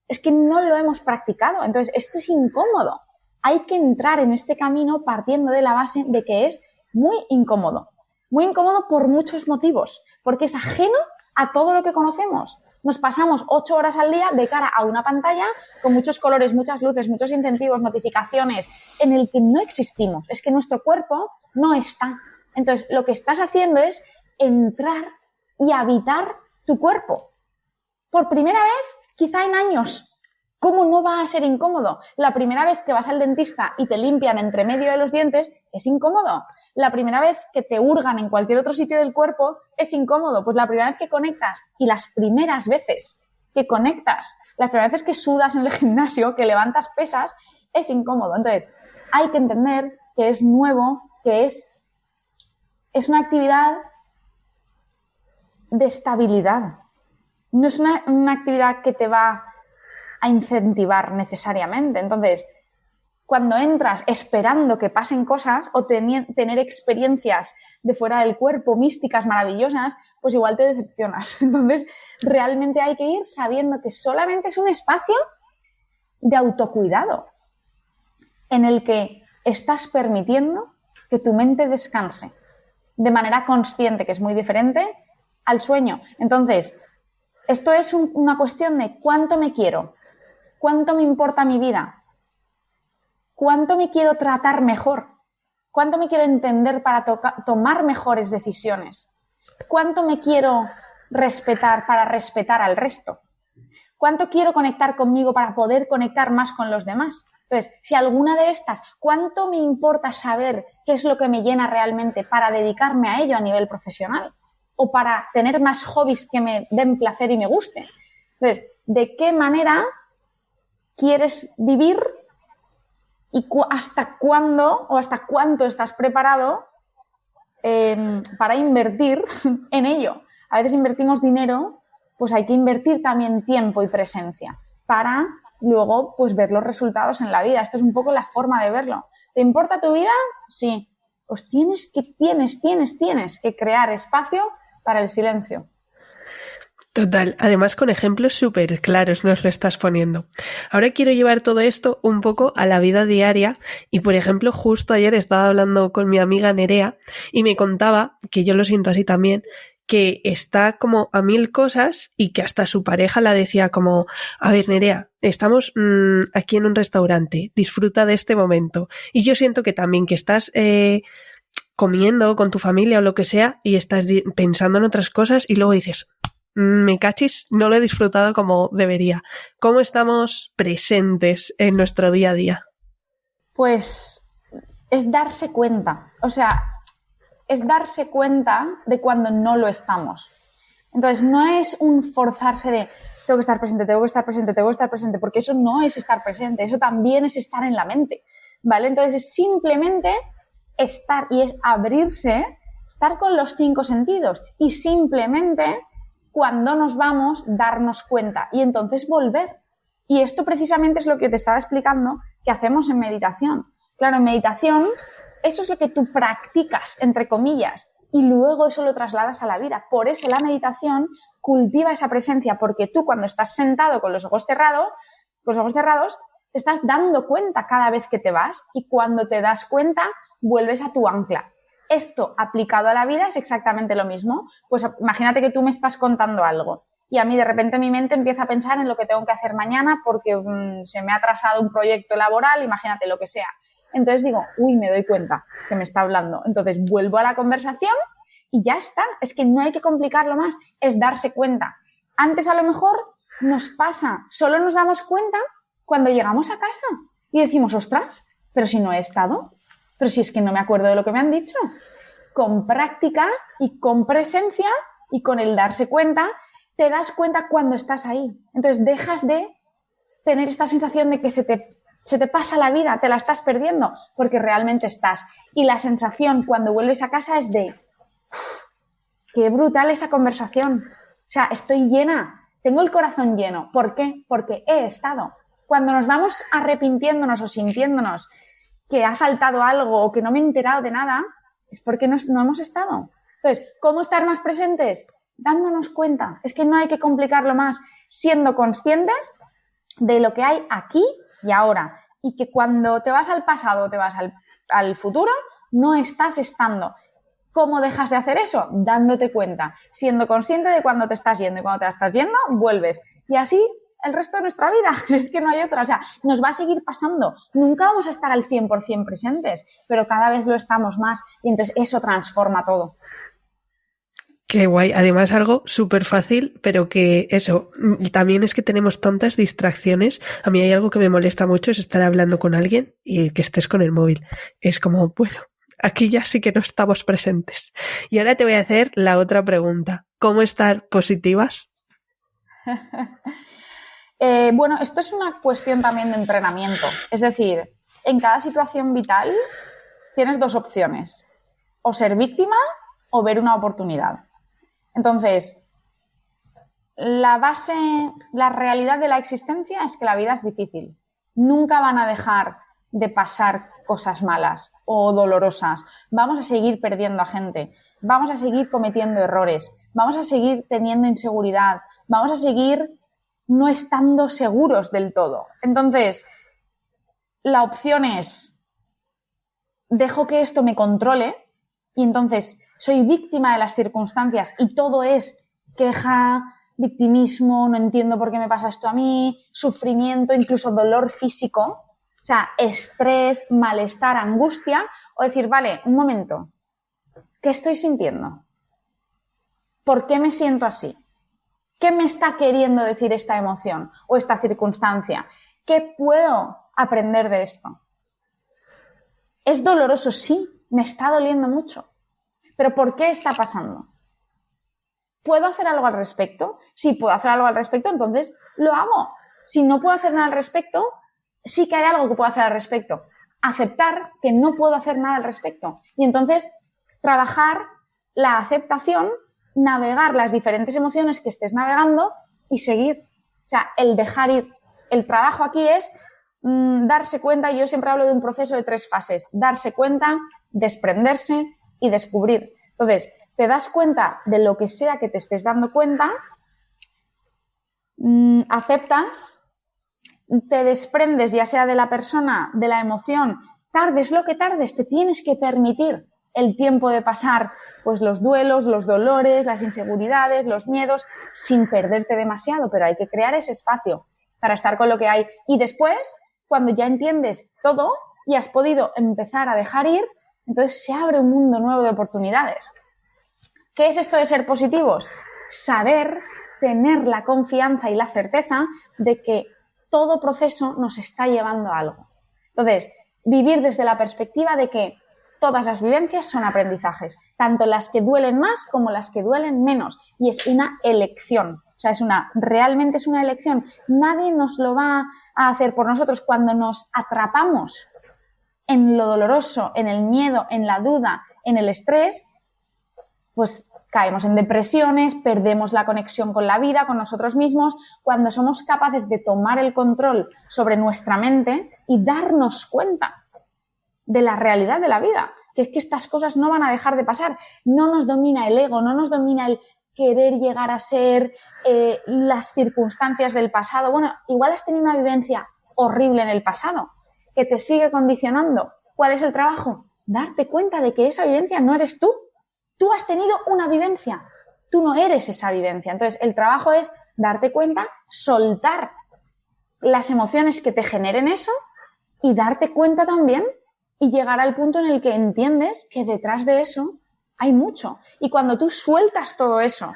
es que no lo hemos practicado. Entonces, esto es incómodo. Hay que entrar en este camino partiendo de la base de que es muy incómodo. Muy incómodo por muchos motivos, porque es ajeno a todo lo que conocemos. Nos pasamos 8 horas al día de cara a una pantalla con muchos colores, muchas luces, muchos incentivos, notificaciones, en el que no existimos. Es que nuestro cuerpo no está. Entonces, lo que estás haciendo es entrar y habitar tu cuerpo. Por primera vez, quizá en años. ¿Cómo no va a ser incómodo? La primera vez que vas al dentista y te limpian entre medio de los dientes es incómodo. La primera vez que te hurgan en cualquier otro sitio del cuerpo es incómodo. Pues la primera vez que conectas y las primeras veces que conectas, las primeras veces que sudas en el gimnasio, que levantas pesas, es incómodo. Entonces, hay que entender que es nuevo, que es una actividad de estabilidad. No es una actividad que te va a incentivar necesariamente. Entonces, cuando entras esperando que pasen cosas o tener experiencias de fuera del cuerpo, místicas, maravillosas, pues igual te decepcionas. Entonces, realmente hay que ir sabiendo que solamente es un espacio de autocuidado en el que estás permitiendo que tu mente descanse de manera consciente, que es muy diferente al sueño. Entonces, esto es una cuestión de cuánto me quiero, cuánto me importa mi vida, cuánto me quiero tratar mejor, cuánto me quiero entender para tomar mejores decisiones, cuánto me quiero respetar para respetar al resto, cuánto quiero conectar conmigo para poder conectar más con los demás. Entonces, si alguna de estas, cuánto me importa saber qué es lo que me llena realmente para dedicarme a ello a nivel profesional o para tener más hobbies que me den placer y me gusten. Entonces, ¿de qué manera quieres vivir y hasta cuándo o hasta cuánto estás preparado para invertir en ello? A veces invertimos dinero, pues hay que invertir también tiempo y presencia para luego pues ver los resultados en la vida. Esto es un poco la forma de verlo. ¿Te importa tu vida? Sí. Pues tienes que crear espacio para el silencio. Total, además con ejemplos súper claros nos lo estás poniendo. Ahora quiero llevar todo esto un poco a la vida diaria y, por ejemplo, justo ayer estaba hablando con mi amiga Nerea y me contaba, que yo lo siento así también, que está como a 1000 cosas y que hasta su pareja la decía como, a ver Nerea, estamos aquí en un restaurante, disfruta de este momento. Y yo siento que también que estás comiendo con tu familia o lo que sea y estás pensando en otras cosas y luego dices, me cachis, no lo he disfrutado como debería. ¿Cómo estamos presentes en nuestro día a día? Pues es darse cuenta, o sea, es darse cuenta de cuando no lo estamos. Entonces, no es un forzarse de tengo que estar presente, tengo que estar presente, tengo que estar presente, porque eso no es estar presente, eso también es estar en la mente, ¿vale? Entonces, es simplemente estar y es abrirse, estar con los 5 sentidos y simplemente cuando nos vamos, darnos cuenta y entonces volver. Y esto precisamente es lo que te estaba explicando que hacemos en meditación. Claro, en meditación, eso es lo que tú practicas, entre comillas, y luego eso lo trasladas a la vida. Por eso la meditación cultiva esa presencia, porque tú cuando estás sentado con los ojos cerrados, te estás dando cuenta cada vez que te vas y cuando te das cuenta, vuelves a tu ancla. Esto aplicado a la vida es exactamente lo mismo. Pues imagínate que tú me estás contando algo y a mí de repente mi mente empieza a pensar en lo que tengo que hacer mañana porque se me ha atrasado un proyecto laboral, imagínate lo que sea. Entonces digo, me doy cuenta que me está hablando. Entonces vuelvo a la conversación y ya está. Es que no hay que complicarlo más, es darse cuenta. Antes a lo mejor nos pasa, solo nos damos cuenta cuando llegamos a casa y decimos, ostras, pero si no he estado, pero si es que no me acuerdo de lo que me han dicho. Con práctica y con presencia y con el darse cuenta, te das cuenta cuando estás ahí. Entonces dejas de tener esta sensación de que se te Se te pasa la vida, te la estás perdiendo, porque realmente estás. Y la sensación cuando vuelves a casa es de, qué brutal esa conversación. O sea, estoy llena, tengo el corazón lleno. ¿Por qué? Porque he estado. Cuando nos vamos arrepintiéndonos o sintiéndonos que ha faltado algo o que no me he enterado de nada, es porque no hemos estado. Entonces, ¿cómo estar más presentes? Dándonos cuenta. Es que no hay que complicarlo más, siendo conscientes de lo que hay aquí y ahora. Y que cuando te vas al pasado o te vas al futuro, no estás estando. ¿Cómo dejas de hacer eso? Dándote cuenta, siendo consciente de cuándo te estás yendo. Y cuando te estás yendo, vuelves. Y así el resto de nuestra vida. Es que no hay otra. O sea, nos va a seguir pasando. Nunca vamos a estar al 100% presentes, pero cada vez lo estamos más. Y entonces eso transforma todo. Qué guay. Además, algo súper fácil, pero que eso, también es que tenemos tantas distracciones. A mí hay algo que me molesta mucho, es estar hablando con alguien y que estés con el móvil. Es como, bueno, aquí ya sí que no estamos presentes. Y ahora te voy a hacer la otra pregunta. ¿Cómo estar positivas? Bueno, esto es una cuestión también de entrenamiento. Es decir, en cada situación vital tienes dos opciones. O ser víctima o ver una oportunidad. Entonces, la realidad de la existencia es que la vida es difícil. Nunca van a dejar de pasar cosas malas o dolorosas. Vamos a seguir perdiendo a gente. Vamos a seguir cometiendo errores. Vamos a seguir teniendo inseguridad. Vamos a seguir no estando seguros del todo. Entonces, la opción es, dejo que esto me controle y entonces soy víctima de las circunstancias y todo es queja, victimismo, no entiendo por qué me pasa esto a mí, sufrimiento, incluso dolor físico, o sea, estrés, malestar, angustia, o decir, vale, un momento, ¿qué estoy sintiendo? ¿Por qué me siento así? ¿Qué me está queriendo decir esta emoción o esta circunstancia? ¿Qué puedo aprender de esto? ¿Es doloroso? Sí, me está doliendo mucho. ¿Pero por qué está pasando? ¿Puedo hacer algo al respecto? Si puedo hacer algo al respecto, entonces lo hago. Si no puedo hacer nada al respecto, sí que hay algo que puedo hacer al respecto. Aceptar que no puedo hacer nada al respecto. Y entonces trabajar la aceptación, navegar las diferentes emociones que estés navegando y seguir. O sea, el dejar ir. El trabajo aquí es darse cuenta, yo siempre hablo de un proceso de 3 fases. Darse cuenta, desprenderse y descubrir. Entonces, te das cuenta de lo que sea que te estés dando cuenta, aceptas, te desprendes ya sea de la persona, de la emoción, tardes lo que tardes, te tienes que permitir el tiempo de pasar pues los duelos, los dolores, las inseguridades, los miedos, sin perderte demasiado, pero hay que crear ese espacio para estar con lo que hay. Y después, cuando ya entiendes todo y has podido empezar a dejar ir, entonces se abre un mundo nuevo de oportunidades. ¿Qué es esto de ser positivos? Saber tener la confianza y la certeza de que todo proceso nos está llevando a algo. Entonces, vivir desde la perspectiva de que todas las vivencias son aprendizajes, tanto las que duelen más como las que duelen menos. Y es una elección. O sea, realmente es una elección. Nadie nos lo va a hacer por nosotros. Cuando nos atrapamos en lo doloroso, en el miedo, en la duda, en el estrés, pues caemos en depresiones, perdemos la conexión con la vida, con nosotros mismos. Cuando somos capaces de tomar el control sobre nuestra mente y darnos cuenta de la realidad de la vida, que es que estas cosas no van a dejar de pasar. No nos domina el ego, no nos domina el querer llegar a ser las circunstancias del pasado. Bueno, igual has tenido una vivencia horrible en el pasado que te sigue condicionando. ¿Cuál es el trabajo? Darte cuenta de que esa vivencia no eres tú. Tú has tenido una vivencia, tú no eres esa vivencia. Entonces, el trabajo es darte cuenta, soltar las emociones que te generen eso y darte cuenta también y llegar al punto en el que entiendes que detrás de eso hay mucho. Y cuando tú sueltas todo eso,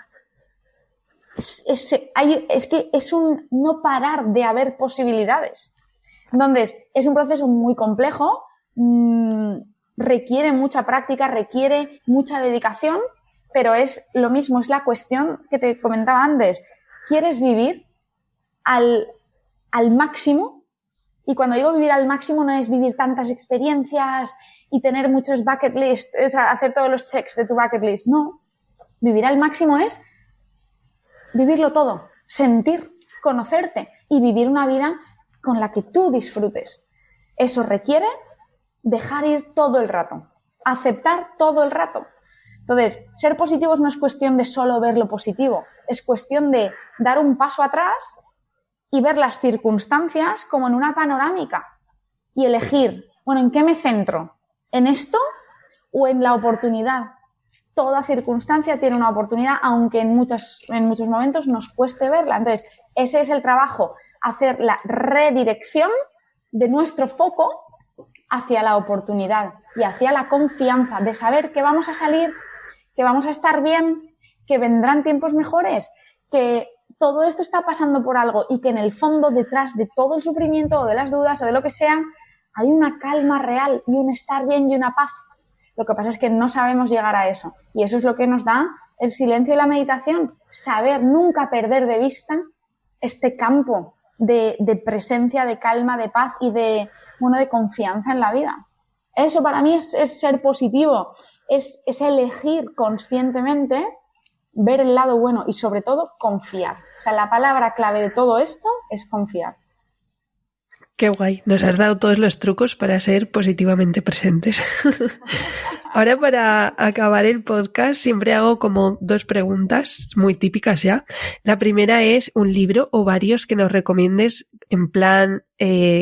es que es un no parar de haber posibilidades. Entonces, es un proceso muy complejo, requiere mucha práctica, requiere mucha dedicación, pero es lo mismo, es la cuestión que te comentaba antes. ¿Quieres vivir al máximo? Y cuando digo vivir al máximo no es vivir tantas experiencias y tener muchos bucket lists, es hacer todos los checks de tu bucket list. No, vivir al máximo es vivirlo todo, sentir, conocerte y vivir una vida con la que tú disfrutes. Eso requiere dejar ir todo el rato, aceptar todo el rato. Entonces, ser positivos no es cuestión de solo ver lo positivo, es cuestión de dar un paso atrás y ver las circunstancias como en una panorámica y elegir, bueno, ¿en qué me centro? ¿En esto o en la oportunidad? Toda circunstancia tiene una oportunidad, aunque en muchos momentos nos cueste verla. Entonces, ese es el trabajo, hacer la redirección de nuestro foco hacia la oportunidad y hacia la confianza de saber que vamos a salir, que vamos a estar bien, que vendrán tiempos mejores, que todo esto está pasando por algo y que en el fondo, detrás de todo el sufrimiento o de las dudas o de lo que sea, hay una calma real y un estar bien y una paz. Lo que pasa es que no sabemos llegar a eso y eso es lo que nos da el silencio y la meditación, saber nunca perder de vista este campo de presencia, de calma, de paz y de confianza en la vida. Eso para mí es ser positivo, es elegir conscientemente ver el lado bueno y sobre todo confiar. O sea, la palabra clave de todo esto es confiar. Qué guay, nos has dado todos los trucos para ser positivamente presentes. Ahora, para acabar el podcast, siempre hago como 2 preguntas muy típicas ya. La primera es un libro o varios que nos recomiendes en plan,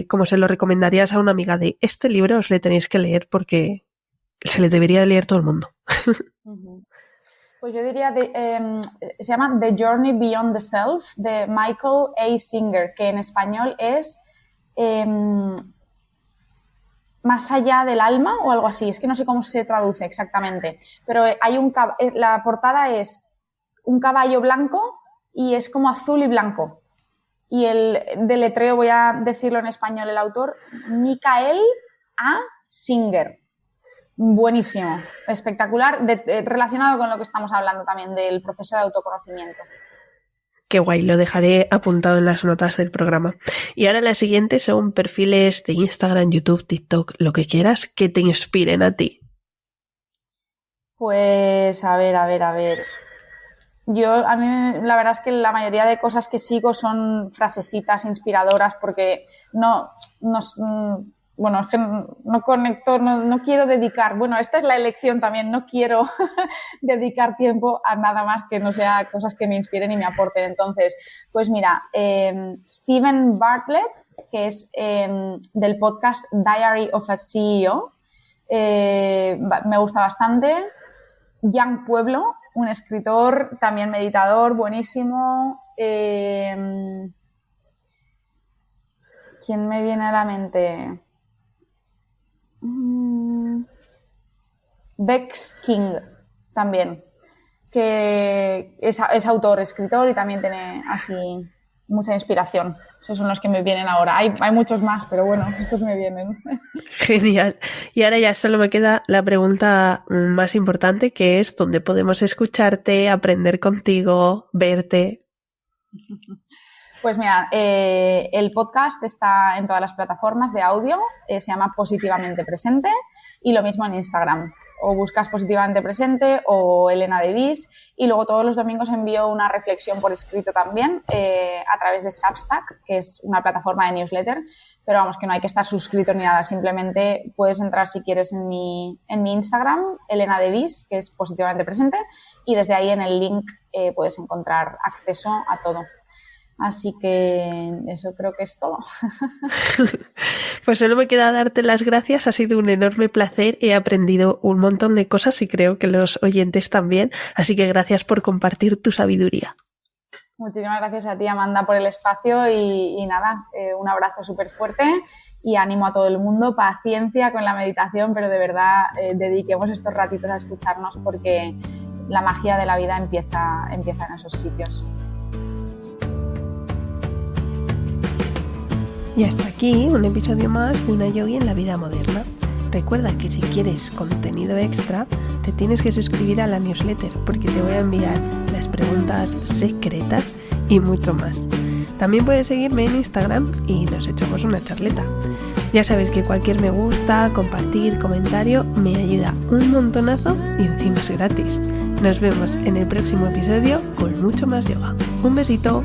como se lo recomendarías a una amiga de este libro os le tenéis que leer porque se le debería de leer todo el mundo. Pues yo diría, se llama The Journey Beyond the Self, de Michael A. Singer, que en español es Más allá del alma o algo así. Es que no sé cómo se traduce exactamente. Pero hay la portada es un caballo blanco y es como azul y blanco. Y el deletreo, voy a decirlo en español, el autor, Michael A. Singer. Buenísimo, espectacular, relacionado con lo que estamos hablando también del proceso de autoconocimiento. Qué guay, lo dejaré apuntado en las notas del programa. Y ahora la siguiente son perfiles de Instagram, YouTube, TikTok, lo que quieras, que te inspiren a ti. Pues, a ver. A mí la verdad es que la mayoría de cosas que sigo son frasecitas inspiradoras porque es que no conecto, no quiero dedicar, esta es la elección también, no quiero dedicar tiempo a nada más que no sea cosas que me inspiren y me aporten. Entonces, pues mira, Steven Bartlett, que es del podcast Diary of a CEO, me gusta bastante. Jan Pueblo, un escritor, también meditador, buenísimo. ¿Quién me viene a la mente? Bex King también, que es autor, escritor y también tiene así mucha inspiración. Esos son los que me vienen ahora. Hay muchos más, pero bueno, estos me vienen. Genial. Y ahora ya solo me queda la pregunta más importante, que es ¿dónde podemos escucharte, aprender contigo, verte? Pues mira, el podcast está en todas las plataformas de audio, se llama Positivamente Presente y lo mismo en Instagram. O buscas Positivamente Presente o Elena de Vis y luego todos los domingos envío una reflexión por escrito también a través de Substack, que es una plataforma de newsletter, pero vamos, que no hay que estar suscrito ni nada, simplemente puedes entrar si quieres en mi Instagram, Elena de Vis, que es Positivamente Presente, y desde ahí en el link puedes encontrar acceso a todo. Así que eso creo que es todo. Pues solo me queda darte las gracias, ha sido un enorme placer, he aprendido un montón de cosas y creo que los oyentes también, así que gracias por compartir tu sabiduría. Muchísimas gracias a ti, Amanda, por el espacio y nada, un abrazo súper fuerte y ánimo a todo el mundo, paciencia con la meditación, pero de verdad dediquemos estos ratitos a escucharnos porque la magia de la vida empieza en esos sitios. Y hasta aquí un episodio más de Una Yogi en la vida moderna. Recuerda que si quieres contenido extra, te tienes que suscribir a la newsletter porque te voy a enviar las preguntas secretas y mucho más. También puedes seguirme en Instagram y nos echamos una charleta. Ya sabes que cualquier me gusta, compartir, comentario me ayuda un montonazo y encima es gratis. Nos vemos en el próximo episodio con mucho más yoga. Un besito.